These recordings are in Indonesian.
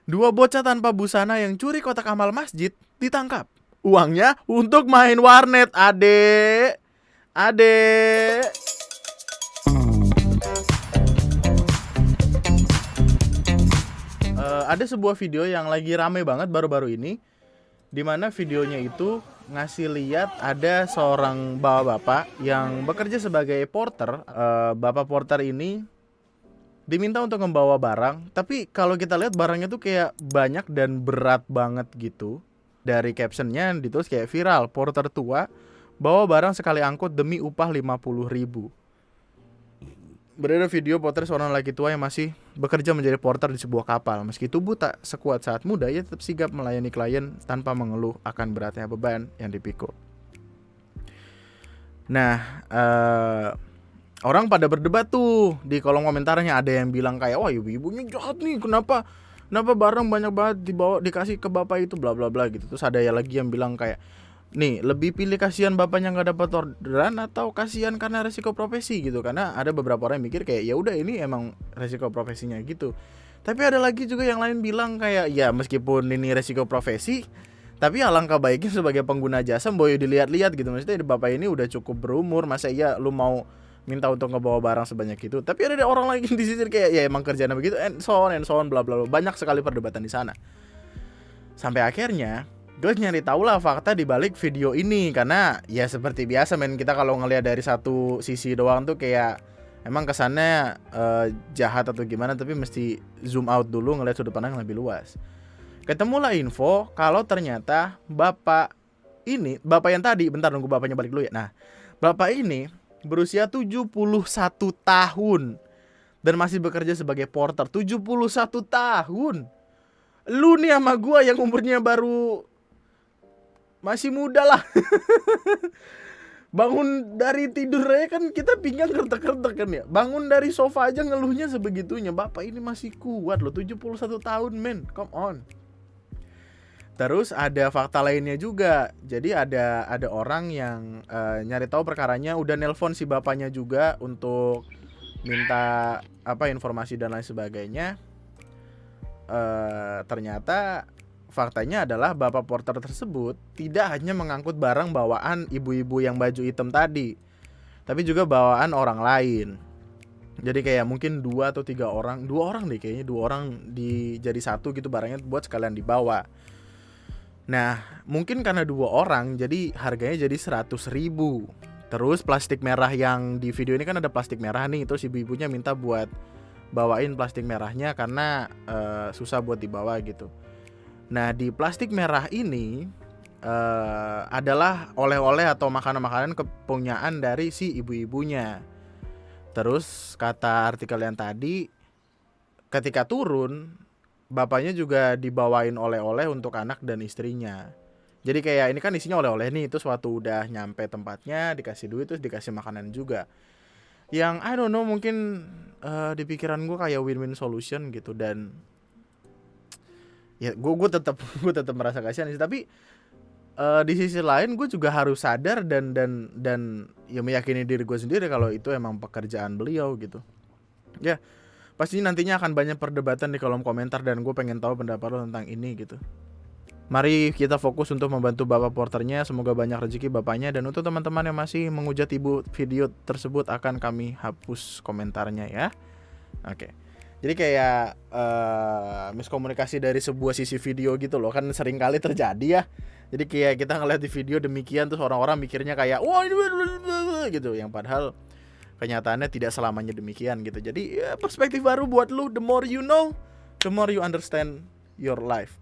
Dua bocah tanpa busana yang curi kotak amal masjid ditangkap. Uangnya untuk main warnet, adek. Adek. Ada sebuah video yang lagi rame banget baru-baru ini, di mana videonya itu ngasih lihat ada seorang bapak-bapak yang bekerja sebagai porter. Bapak porter ini diminta untuk membawa barang, tapi kalau kita lihat barangnya tuh kayak banyak dan berat banget gitu. Dari captionnya ditulis kayak viral, porter tua bawa barang sekali angkut demi upah 50.000. Beredar video potret seorang laki tua yang masih bekerja menjadi porter di sebuah kapal. Meski tubuh tak sekuat saat muda, ia tetap sigap melayani klien tanpa mengeluh akan beratnya beban yang dipikul. Nah, orang pada berdebat tuh di kolom komentarnya. Ada yang bilang kayak, wah ibu-ibunya jahat nih, kenapa barang banyak banget dibawa dikasih ke bapak itu, bla bla bla gitu. Terus ada yang lagi yang bilang kayak, nih lebih pilih kasihan bapaknya nggak dapat orderan atau kasihan karena resiko profesi gitu. Karena ada beberapa orang yang mikir kayak ya udah ini emang resiko profesinya gitu. Tapi ada lagi juga yang lain bilang kayak ya meskipun ini resiko profesi, tapi alangkah baiknya sebagai pengguna jasa boyo dilihat-lihat gitu. Maksudnya bapak ini udah cukup berumur, masa iya lu mau minta untuk ngebawa barang sebanyak itu. Tapi ada orang lagi di sini kayak ya emang kerjanya begitu, and so on bla bla bla. Banyak sekali perdebatan di sana. Sampai akhirnya gue nyari tahu lah fakta di balik video ini, karena ya seperti biasa men, kita kalau ngelihat dari satu sisi doang tuh kayak emang kesannya jahat atau gimana, tapi mesti zoom out dulu ngelihat sudut pandang yang lebih luas. Ketemulah info kalau ternyata bapak yang tadi, bentar nunggu bapaknya balik dulu ya. Nah, bapak ini berusia 71 tahun dan masih bekerja sebagai porter. 71 tahun. Lu nih sama gua yang umurnya baru masih muda lah. Bangun dari tidur aja kan kita pinggang kertek-kertek kan ya. Bangun dari sofa aja ngeluhnya sebegitunya. Bapak ini masih kuat loh, 71 tahun men. Come on. Terus ada fakta lainnya juga. Jadi ada orang yang nyari tahu perkaranya, udah nelpon si bapaknya juga untuk minta informasi dan lain sebagainya. Ternyata faktanya adalah bapak porter tersebut tidak hanya mengangkut barang bawaan ibu-ibu yang baju hitam tadi, tapi juga bawaan orang lain. Jadi kayak mungkin 2 atau 3 orang, 2 orang deh kayaknya, 2 orang jadi satu gitu barangnya buat sekalian dibawa. Nah, mungkin karena 2 orang jadi harganya jadi 100.000. Terus plastik merah yang di video ini kan ada plastik merah nih, terus ibu-ibunya minta buat bawain plastik merahnya karena susah buat dibawa gitu. Nah, di plastik merah ini adalah oleh-oleh atau makanan-makanan kepunyaan dari si ibu-ibunya. Terus kata artikel yang tadi, ketika turun bapaknya juga dibawain oleh-oleh untuk anak dan istrinya. Jadi kayak ini kan isinya oleh-oleh nih, terus waktu udah nyampe tempatnya dikasih duit, terus dikasih makanan juga. Yang I don't know, mungkin di pikiran gue kayak win-win solution gitu. Dan ya gue tetap merasa kasihan sih. Tapi di sisi lain gue juga harus sadar dan ya meyakini diri gue sendiri kalau itu emang pekerjaan beliau gitu. Ya pasti nantinya akan banyak perdebatan di kolom komentar dan gue pengen tahu pendapat lo tentang ini gitu. Mari kita fokus untuk membantu bapak porternya. Semoga banyak rezeki bapaknya. Dan untuk teman-teman yang masih menghujat ibu, video tersebut akan kami hapus komentarnya ya. Oke. Jadi kayak miskomunikasi dari sebuah sisi video gitu loh. Kan sering kali terjadi ya. Jadi kayak kita ngeliat di video demikian, terus orang-orang mikirnya kayak wah ini gitu. Yang padahal kenyataannya tidak selamanya demikian gitu. Jadi ya, perspektif baru buat lu. The more you know, the more you understand your life.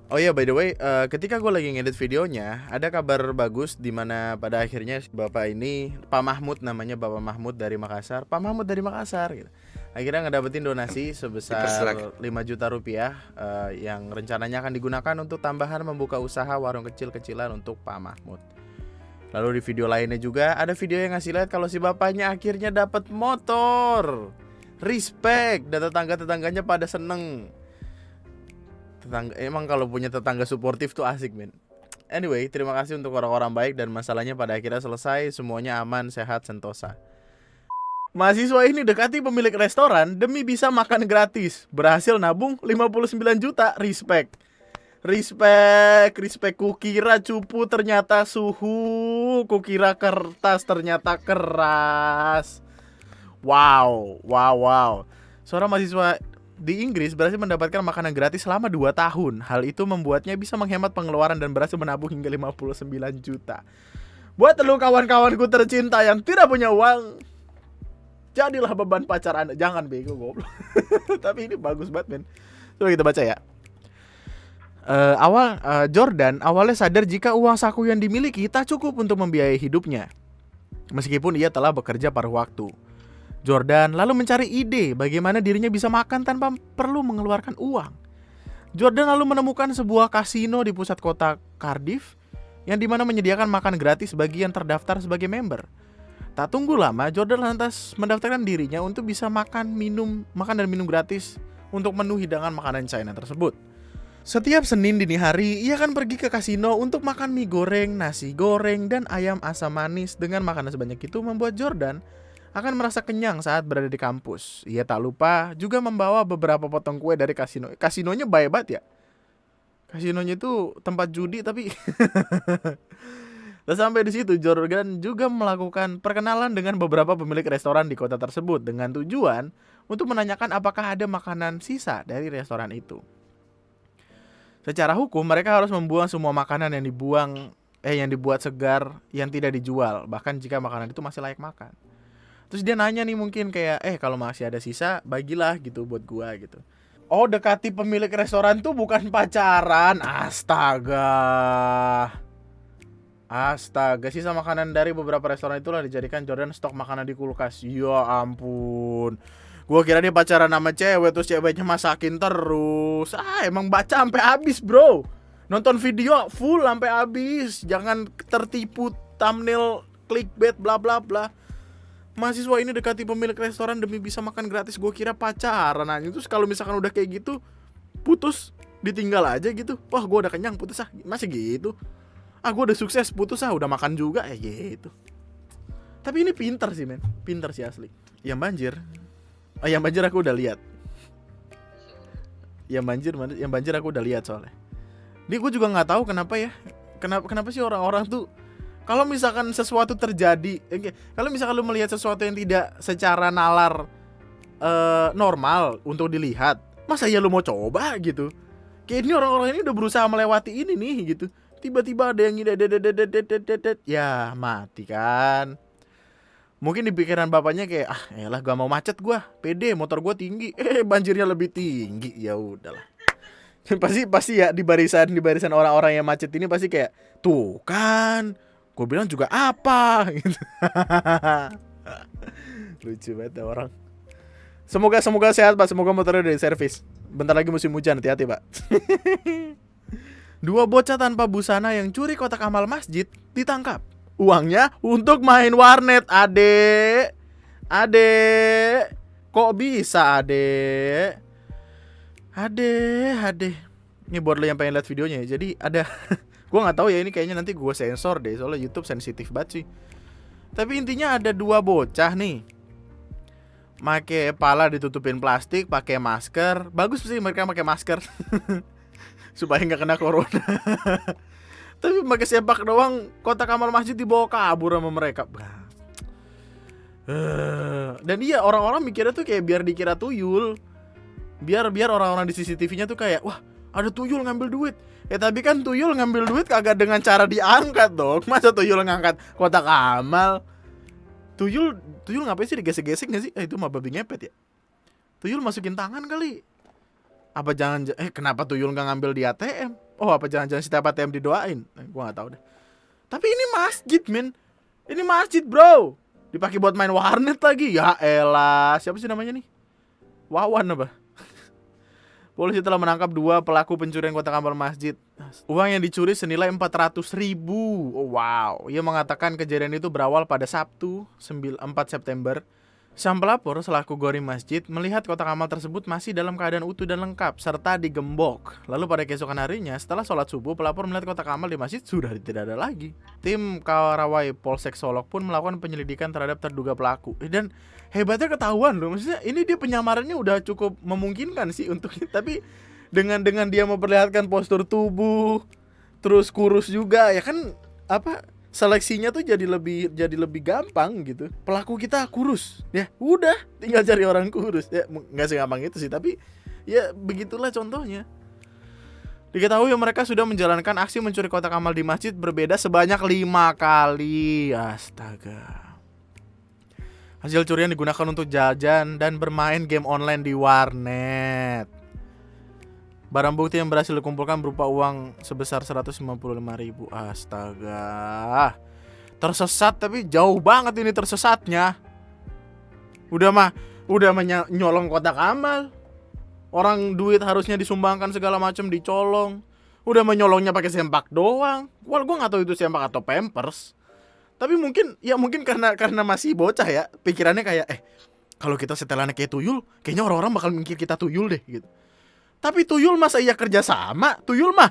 Oh iya, by the way, ketika gue lagi ngedit videonya, ada kabar bagus di mana pada akhirnya bapak ini, Pak Mahmud namanya, Bapak Mahmud dari Makassar, Pak Mahmud dari Makassar gitu. Akhirnya ngedapetin donasi sebesar 5 juta rupiah yang rencananya akan digunakan untuk tambahan membuka usaha warung kecil-kecilan untuk Pak Mahmud. Lalu di video lainnya juga ada video yang ngasih lihat kalau si bapaknya akhirnya dapat motor. Respect, dan tetangga-tetangganya pada seneng. Emang kalau punya tetangga suportif tuh asik men. Anyway, terima kasih untuk orang-orang baik dan masalahnya pada akhirnya selesai. Semuanya aman, sehat, sentosa. Mahasiswa ini dekati pemilik restoran demi bisa makan gratis. Berhasil nabung 59 juta. Respect. Kukira cupu ternyata suhu. Kukira kertas ternyata keras. Wow. Seorang mahasiswa di Inggris berhasil mendapatkan makanan gratis selama 2 tahun. Hal itu membuatnya bisa menghemat pengeluaran dan berhasil menabung hingga 59 juta. Buat lu kawan-kawanku tercinta yang tidak punya uang, jadilah beban pacar Anda. Jangan bego goblok. Tapi ini bagus banget, men. Coba kita baca ya. Jordan awalnya sadar jika uang saku yang dimiliki tak cukup untuk membiayai hidupnya, meskipun ia telah bekerja paruh waktu. Jordan lalu mencari ide bagaimana dirinya bisa makan tanpa perlu mengeluarkan uang. Jordan lalu menemukan sebuah kasino di pusat kota Cardiff yang dimana menyediakan makan gratis bagi yang terdaftar sebagai member. Tak tunggu lama, Jordan lantas mendaftarkan dirinya untuk bisa makan dan minum gratis untuk menu hidangan makanan China tersebut. Setiap Senin dini hari, ia akan pergi ke kasino untuk makan mie goreng, nasi goreng, dan ayam asam manis. Dengan makanan sebanyak itu membuat Jordan akan merasa kenyang saat berada di kampus. Ia tak lupa juga membawa beberapa potong kue dari kasino. Kasinonya baik banget ya. Kasinonya itu tempat judi tapi dan sampai di situ Jordan juga melakukan perkenalan dengan beberapa pemilik restoran di kota tersebut dengan tujuan untuk menanyakan apakah ada makanan sisa dari restoran itu. Secara hukum mereka harus membuang semua makanan yang dibuat segar yang tidak dijual, bahkan jika makanan itu masih layak makan. Terus dia nanya nih mungkin kayak kalau masih ada sisa bagilah gitu buat gua gitu. Oh, dekati pemilik restoran tuh bukan pacaran. Astaga, sisa makanan dari beberapa restoran itulah dijadikan Jordan stok makanan di kulkas. Ya ampun. Gua kira dia pacaran sama cewek terus ceweknya masakin terus. Emang baca sampai habis, bro. Nonton video full sampai habis. Jangan tertipu thumbnail clickbait bla bla bla. Mahasiswa ini dekati pemilik restoran demi bisa makan gratis. Gue kira pacaran aja. Terus kalau misalkan udah kayak gitu, putus, ditinggal aja gitu. Wah, gue udah kenyang, putus masih gitu. Gue udah sukses, putus udah makan juga gitu. Tapi ini pintar sih, men. Pintar sih asli. Yang banjir aku udah lihat. Yang banjir aku udah lihat soalnya. Ini gue juga nggak tahu kenapa ya. Kenapa sih orang-orang tuh kalau misalkan sesuatu terjadi, kalau misalkan lu melihat sesuatu yang tidak secara nalar normal untuk dilihat, masa ya lu mau coba gitu? Kayak ini orang-orang ini udah berusaha melewati ini nih gitu. Tiba-tiba ada yang ya mati kan. Mungkin di pikiran bapaknya kayak elah gak mau macet gua, pede motor gua tinggi, banjirnya lebih tinggi, ya udahlah. pasti ya di barisan orang-orang yang macet ini pasti kayak tuh kan. Gue bilang juga apa gitu. Lucu banget orang. Semoga sehat, Pak. Semoga motornya udah di servis. Bentar lagi musim hujan, hati-hati, Pak. 2 bocah tanpa busana yang curi kotak amal masjid ditangkap. Uangnya untuk main warnet, adek. Kok bisa, adek? Ini buat lo yang pengen lihat videonya ya. Jadi ada gue nggak tahu ya, ini kayaknya nanti gue sensor deh soalnya YouTube sensitif banget sih. Tapi intinya ada 2 bocah nih, pakai kepala ditutupin plastik, pakai masker. Bagus sih mereka pakai masker supaya nggak kena corona. Tapi pakai sepak doang, kotak amal masjid dibawa kabur sama mereka. Dan iya orang-orang mikirnya tuh kayak biar dikira tuyul, biar orang-orang di CCTV-nya tuh kayak wah ada tuyul ngambil duit. Tapi kan tuyul ngambil duit kagak dengan cara diangkat dong. Masa tuyul ngangkat kotak amal? Tuyul ngapain sih digesek-gesek gak sih? Itu mah babi ngepet ya. Tuyul masukin tangan kali. Apa jangan kenapa tuyul gak ngambil di ATM? Oh, apa jangan-jangan setiap ATM didoain? Gua gak tahu deh. Tapi ini masjid, men. Ini masjid, bro. Dipakai buat main warnet lagi. Ya elah, siapa sih namanya nih? Wawan apa? Polisi telah menangkap 2 pelaku pencurian kotak amal masjid. Uang yang dicuri senilai 400.000. Oh, wow. Ia mengatakan kejadian itu berawal pada Sabtu 4 September Sang pelapor selaku gori masjid melihat kotak amal tersebut masih dalam keadaan utuh dan lengkap serta digembok. Lalu pada keesokan harinya setelah sholat subuh, pelapor melihat kotak amal di masjid sudah tidak ada lagi. Tim Kawarawai Polsek Solok pun melakukan penyelidikan terhadap terduga pelaku. Dan hebatnya ketahuan loh, maksudnya ini dia penyamarannya udah cukup memungkinkan sih untuk tapi dengan dia memperlihatkan postur tubuh terus kurus juga ya kan apa seleksinya tuh jadi lebih gampang gitu. Pelaku kita kurus, ya udah tinggal cari orang kurus. Ya nggak segampang itu sih, tapi ya begitulah contohnya. Diketahui mereka sudah menjalankan aksi mencuri kotak amal di masjid berbeda sebanyak 5 kali. Astaga. Hasil curian digunakan untuk jajan dan bermain game online di warnet. Barang bukti yang berhasil dikumpulkan berupa uang sebesar 155.000. Astaga. Tersesat tapi jauh banget ini tersesatnya. Udah mah nyolong kotak amal. Orang duit harusnya disumbangkan segala macam dicolong. Udah menyolongnya pakai sempak doang. Wah, gue nggak tahu itu sempak atau pampers. Tapi mungkin karena masih bocah ya, pikirannya kayak kalau kita setelannya kayak tuyul, kayaknya orang-orang bakal mikir kita tuyul deh gitu. Tapi tuyul masa iya kerja sama? Tuyul mah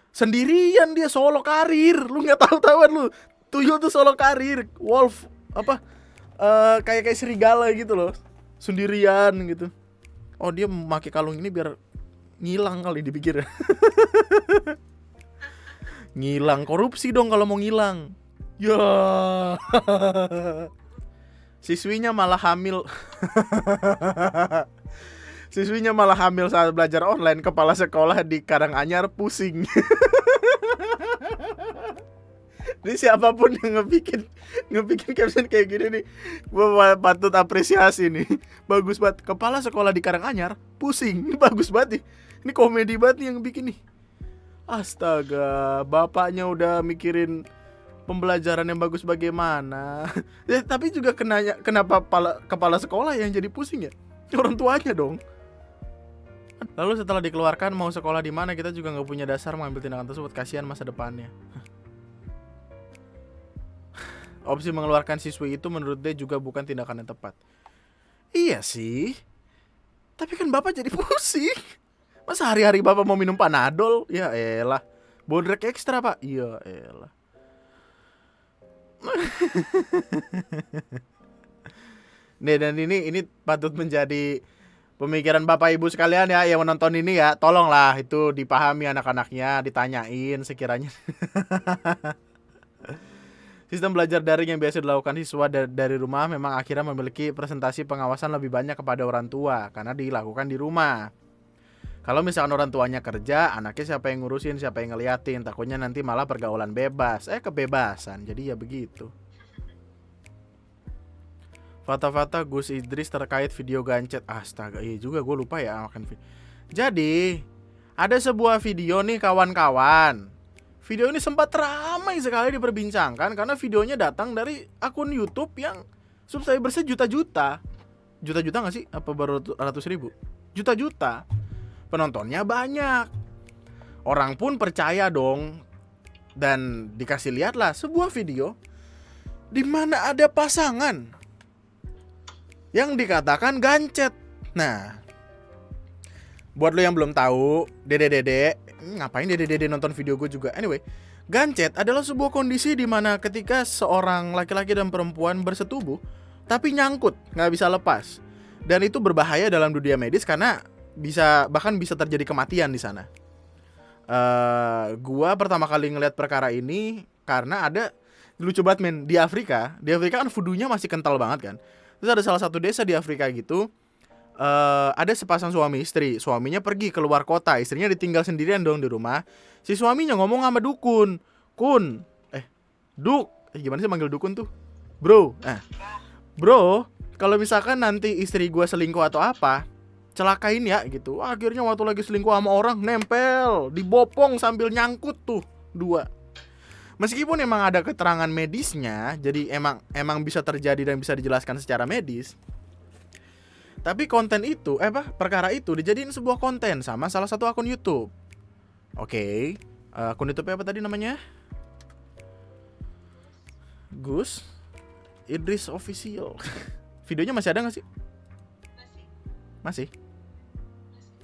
sendirian dia solo karir. Lu nggak tahu-tahuan lu. Tuyul tuh solo karir. Wolf kayak serigala gitu loh. Sendirian gitu. Oh dia memakai kalung ini biar ngilang kali dipikir. Ngilang korupsi dong kalau mau ngilang. Ya. Siswinya malah hamil. Siswinya malah hamil saat belajar online. Kepala sekolah di Karanganyar pusing. Ini siapapun yang ngebikin caption kayak gini nih, gua patut apresiasi nih. Bagus banget. Kepala sekolah di Karanganyar pusing. Ini bagus banget nih. Ini komedi banget nih yang bikin nih. Astaga, bapaknya udah mikirin pembelajaran yang bagus bagaimana. Ya, tapi juga kenapa kepala sekolah yang jadi pusing ya? Orang tuanya dong. Lalu setelah dikeluarkan mau sekolah di mana, kita juga nggak punya dasar mengambil tindakan tersebut. Kasihan masa depannya. Opsi mengeluarkan siswi itu menurut dia juga bukan tindakan yang tepat. Iya sih. Tapi kan bapak jadi pusing. Masa hari-hari bapak mau minum Panadol? Ya elah. Bodrek ekstra pak? Iya elah. Nih dan ini patut menjadi pemikiran bapak ibu sekalian ya yang menonton ini ya. Tolonglah itu dipahami anak-anaknya, ditanyain sekiranya. Sistem belajar daring yang biasa dilakukan siswa dari rumah memang akhirnya memiliki presentasi pengawasan lebih banyak kepada orang tua karena dilakukan di rumah. Kalau misalkan orang tuanya kerja, anaknya siapa yang ngurusin, siapa yang ngeliatin, takutnya nanti malah pergaulan bebas. Kebebasan, jadi ya begitu. Fata-fata Gus Idris terkait video gancet. Astaga, iya juga gue lupa ya makan video. Jadi, ada sebuah video nih kawan-kawan. Video ini sempat ramai sekali diperbincangkan karena videonya datang dari akun YouTube yang subscribersnya juta-juta. Juta-juta gak sih? Apa baru ratus ribu? Juta-juta. Penontonnya banyak. Orang pun percaya dong. Dan dikasih lihatlah sebuah video di mana ada pasangan yang dikatakan gancet. Nah, buat lo yang belum tahu, dede ngapain dede nonton video gue juga. Anyway, gancet adalah sebuah kondisi di mana ketika seorang laki-laki dan perempuan bersetubuh tapi nyangkut, nggak bisa lepas. Dan itu berbahaya dalam dunia medis karena bahkan bisa terjadi kematian di sana. Gua pertama kali ngeliat perkara ini karena ada lucu banget men di Afrika kan vudunya masih kental banget kan. Terus ada salah satu desa di Afrika gitu. Ada sepasang suami istri. Suaminya pergi keluar kota, istrinya ditinggal sendirian dong di rumah. Si suaminya ngomong sama dukun. Gimana sih manggil dukun tuh? Bro, kalau misalkan nanti istri gue selingkuh atau apa, celakain ya gitu. Akhirnya waktu lagi selingkuh sama orang, nempel, dibopong sambil nyangkut tuh dua. Meskipun emang ada keterangan medisnya, jadi emang bisa terjadi dan bisa dijelaskan secara medis. Tapi konten itu, perkara itu dijadiin sebuah konten sama salah satu akun YouTube. Oke, akun YouTube apa tadi namanya? Gus Idris Official. Videonya masih ada nggak sih? Masih.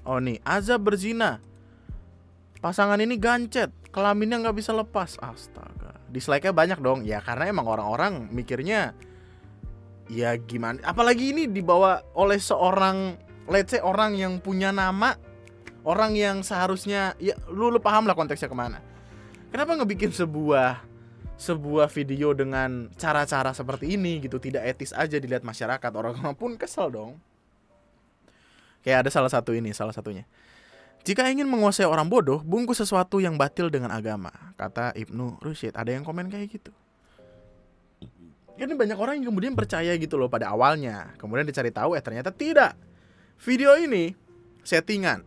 Oh nih, azab berzina. Pasangan ini gancet, kelaminnya nggak bisa lepas. Astaga. Dislike-nya banyak dong. Ya karena emang orang-orang mikirnya ya gimana. Apalagi ini dibawa oleh seorang, let's say orang yang punya nama, orang yang seharusnya ya lu paham lah konteksnya kemana. Kenapa ngebikin sebuah video dengan cara-cara seperti ini gitu, tidak etis aja dilihat masyarakat, orang pun kesel dong. Kayak ada salah satunya. Jika ingin menguasai orang bodoh, bungkus sesuatu yang batil dengan agama, kata Ibnu Rushd. Ada yang komen kayak gitu. Ini banyak orang yang kemudian percaya gitu loh pada awalnya, kemudian dicari tahu ternyata tidak. Video ini settingan.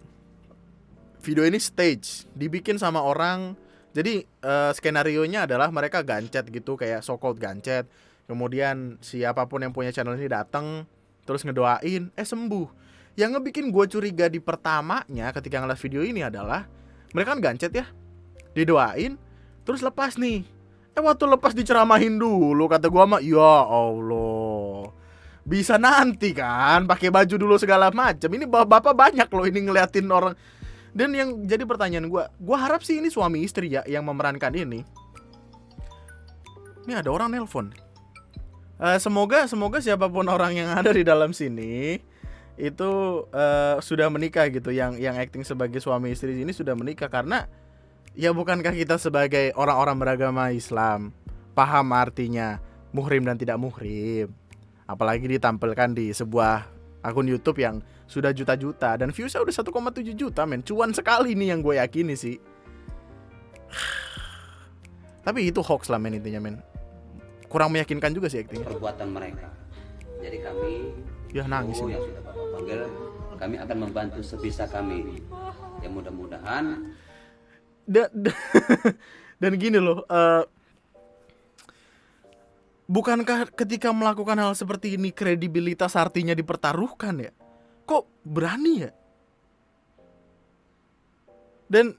Video ini stage, dibikin sama orang. Jadi skenarionya adalah mereka gancet gitu, kayak so called gancet. Kemudian siapapun yang punya channel ini datang, terus ngedoain, sembuh. Yang ngebikin gue curiga di pertamanya ketika ngeliat video ini adalah mereka kan gancet ya, didoain, terus lepas nih. Waktu lepas diceramahin dulu, kata gue mah, ya Allah, bisa nanti kan pakai baju dulu segala macam. Ini bapak banyak loh ini ngeliatin orang. Dan yang jadi pertanyaan gue harap sih ini suami istri ya yang memerankan ini. Ini ada orang nelpon. Semoga siapapun orang yang ada di dalam sini itu sudah menikah gitu, yang acting sebagai suami istri ini sudah menikah. Karena ya bukankah kita sebagai orang-orang beragama Islam paham artinya muhrim dan tidak muhrim, apalagi ditampilkan di sebuah akun YouTube yang sudah juta-juta dan viewsnya udah 1,7 juta men. Cuan sekali nih yang gue yakini sih. Tapi itu hoax lah men, intinya men. Kurang meyakinkan juga sih actingnya. Perbuatan mereka. Jadi kami ya nangis ini. yang sudah Bapak panggil, kami akan membantu sebisa kami. Ya mudah-mudahan. Dan gini loh, bukankah ketika melakukan hal seperti ini kredibilitas artinya dipertaruhkan ya? Kok berani ya? Dan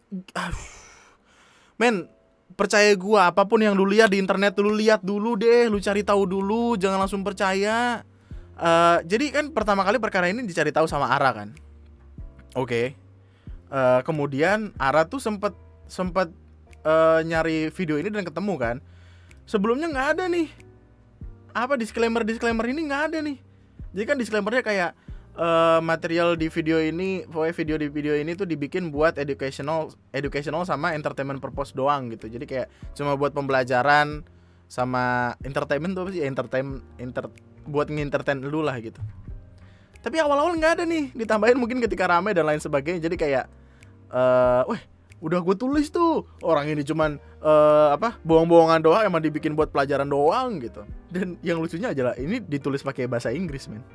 men, percaya gua, apapun yang lu lihat di internet lu lihat dulu deh, lu cari tahu dulu, jangan langsung percaya. Jadi kan pertama kali perkara ini dicari tahu sama Ara kan. Oke. Kemudian Ara tuh sempet nyari video ini dan ketemu kan. Sebelumnya nggak ada nih. Apa disclaimer ini nggak ada nih. Jadi kan disclaimernya kayak material di video ini, pokoknya video ini tuh dibikin buat educational sama entertainment purpose doang gitu. Jadi kayak cuma buat pembelajaran sama entertainment tuh apa sih? Buat ngintertain lu lah gitu. Tapi awal-awal nggak ada nih, ditambahin mungkin ketika rame dan lain sebagainya. Jadi kayak udah gue tulis tuh, orang ini cuman bohong-bohongan doang, emang dibikin buat pelajaran doang gitu. Dan yang lucunya adalah ini ditulis pakai bahasa Inggris men.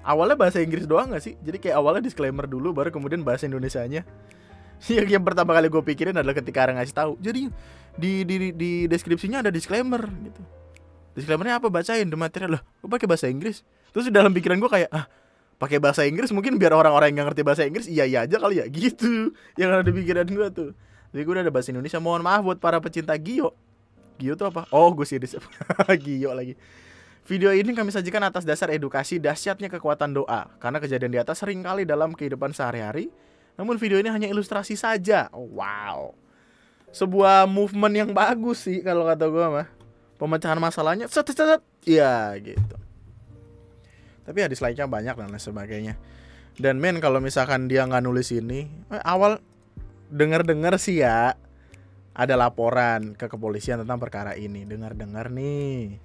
Awalnya bahasa Inggris doang gak sih? Jadi kayak awalnya disclaimer dulu, baru kemudian bahasa Indonesianya. Yang pertama kali gue pikirin adalah ketika Ara ngasih tahu. Jadi di deskripsinya ada disclaimer gitu. Disclaimernya apa? Bacain the material. Lah, gue pakai bahasa Inggris. Terus di dalam pikiran gue kayak, pakai bahasa Inggris mungkin biar orang-orang yang gak ngerti bahasa Inggris iya aja kali ya gitu. Yang ada di pikiran gue tuh. Jadi gue udah ada bahasa Indonesia. Mohon maaf buat para pecinta Gio. Gio tuh apa? Oh, gue series Gio lagi. Video ini kami sajikan atas dasar edukasi dahsyatnya kekuatan doa. Karena kejadian di atas sering kali dalam kehidupan sehari-hari. Namun video ini hanya ilustrasi saja. Wow. Sebuah movement yang bagus sih kalau kata gue mah. Pemecahan masalahnya ya gitu. Tapi ya dislike-nya banyak dan lain sebagainya. Dan men, kalau misalkan dia nggak nulis ini, awal dengar sih ya ada laporan ke kepolisian tentang perkara ini. Dengar nih.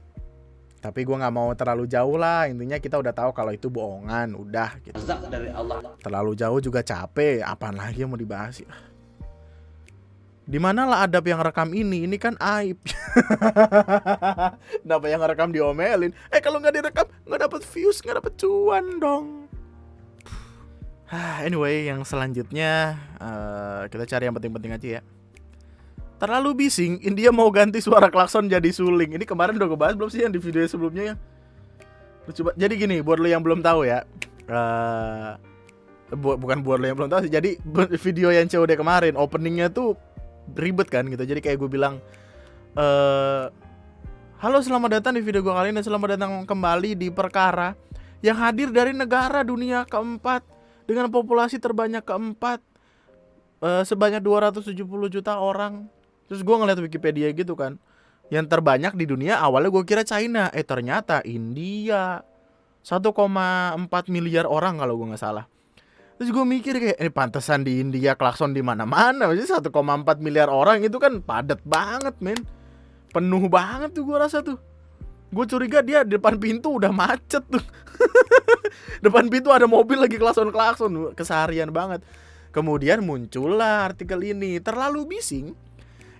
Tapi gue nggak mau terlalu jauh lah. Intinya kita udah tahu kalau itu bohongan, udah gitu. Dari Allah. Terlalu jauh juga capek. Apaan lagi yang mau dibahas ya? Di mana lah adab yang rekam ini? Ini kan aib. Kenapa yang rekam diomelin? Kalau nggak direkam nggak dapet views, nggak dapet cuan dong. Anyway, yang selanjutnya kita cari yang penting-penting aja ya. Terlalu bising, India mau ganti suara klakson jadi suling. Ini kemarin udah gue bahas belum sih yang di video sebelumnya ya? Coba. Jadi gini, buat lo yang belum tahu ya. Bukan buat lo yang belum tahu sih. Jadi video yang COD kemarin openingnya tuh ribet kan gitu. Jadi kayak gue bilang Halo, selamat datang di video gue kali ini. Selamat datang kembali di perkara yang hadir dari negara dunia keempat dengan populasi terbanyak keempat, sebanyak 270 juta orang. Terus gue ngeliat Wikipedia gitu kan, yang terbanyak di dunia awalnya gue kira China, ternyata India. 1,4 miliar orang kalau gue nggak salah. Terus gue mikir kayak, pantesan di India klakson di mana-mana. Maksudnya 1,4 miliar orang itu kan padat banget, men. Penuh banget tuh gue rasa tuh. Gue curiga dia di depan pintu udah macet tuh. Depan pintu ada mobil lagi klakson-klakson. Keseharian banget. Kemudian muncullah artikel ini. Terlalu bising,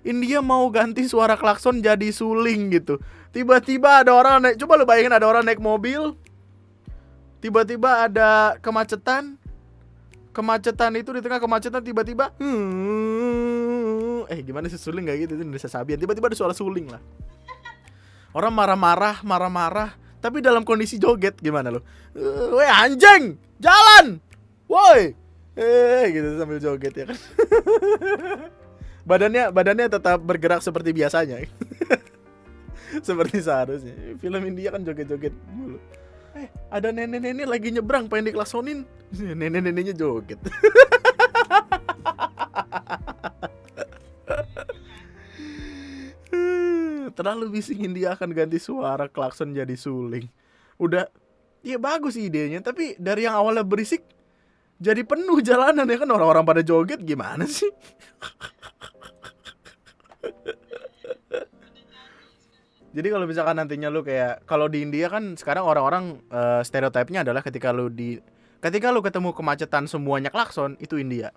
India mau ganti suara klakson jadi suling gitu. Tiba-tiba ada orang naik. Coba lu bayangin ada orang naik mobil. Tiba-tiba ada kemacetan. Kemacetan itu di tengah kemacetan tiba-tiba gimana sih suling gak gitu, itu Indonesia Sabian. Tiba-tiba ada suara suling lah. Orang marah-marah, tapi dalam kondisi joget. Gimana lo? Weh anjing, jalan, woi, gitu sambil joget ya kan. Badannya tetap bergerak seperti biasanya. Seperti seharusnya. Film India kan joget-joget dulu. Ada nenek-nenek lagi nyebrang pengen diklaksonin. Nenek-neneknya joget. Terlalu bising, India akan ganti suara klakson jadi suling. Udah, ya bagus idenya, tapi dari yang awalnya berisik jadi penuh jalanan ya kan, orang-orang pada joget gimana sih? Jadi kalau misalkan nantinya lu kayak, kalau di India kan sekarang orang-orang stereotipnya adalah ketika lu ketemu kemacetan semuanya klakson, itu India.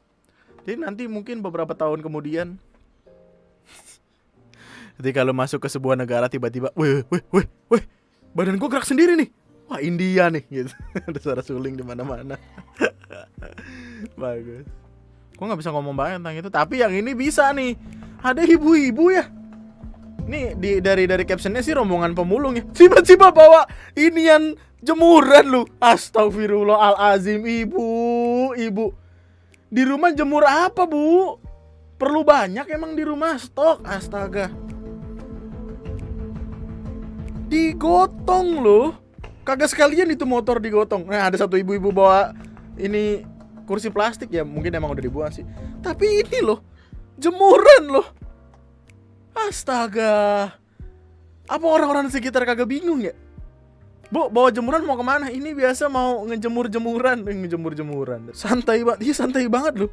Jadi nanti mungkin beberapa tahun kemudian, ketika lu masuk ke sebuah negara tiba-tiba, weh, badan gua gerak sendiri nih. Wah, India nih gitu. Ada suara suling di mana-mana. Bagus. Gua nggak bisa ngomong banyak tentang itu, tapi yang ini bisa nih. Ada ibu-ibu ya. Nih dari captionnya sih rombongan pemulung ya. Tiba-tiba bawa inian jemuran lu. Astagfirullahalazim, ibu. Di rumah jemur apa, Bu? Perlu banyak emang di rumah stok. Astaga. Digotong loh. Kagak sekalian itu motor digotong. Nah, ada satu ibu-ibu bawa ini kursi plastik ya, mungkin emang udah dibuang sih. Tapi ini loh, jemuran loh. Astaga. Apa orang-orang di sekitar kagak bingung ya? Bu, bawa jemuran mau kemana? Ini biasa mau ngejemur-jemuran. Santai banget. Iya, santai banget loh.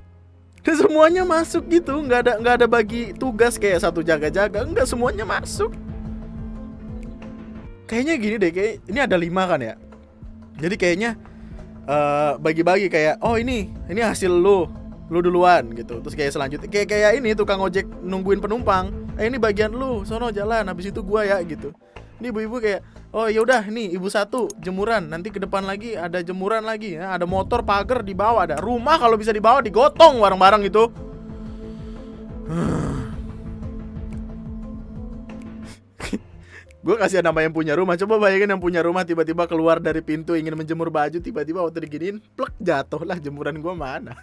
Dan semuanya masuk gitu. Nggak ada bagi tugas kayak satu jaga-jaga. Enggak, semuanya masuk. Kayaknya gini deh, kayak ini ada 5 kan ya. Jadi kayaknya bagi-bagi kayak, oh ini hasil lu duluan gitu. Terus kayak selanjutnya kayak ini tukang ojek nungguin penumpang. Ini bagian lu, sono jalan, habis itu gua ya gitu. Ini ibu-ibu kayak, oh ya udah nih ibu satu jemuran, nanti ke depan lagi ada jemuran lagi ya, ada motor pagar di bawah, ada rumah kalau bisa dibawa digotong bareng-bareng itu. Gue kasih nama yang punya rumah. Coba bayangin yang punya rumah tiba-tiba keluar dari pintu ingin menjemur baju, tiba-tiba waktu diginiin plek jatuh lah jemuran gue mana.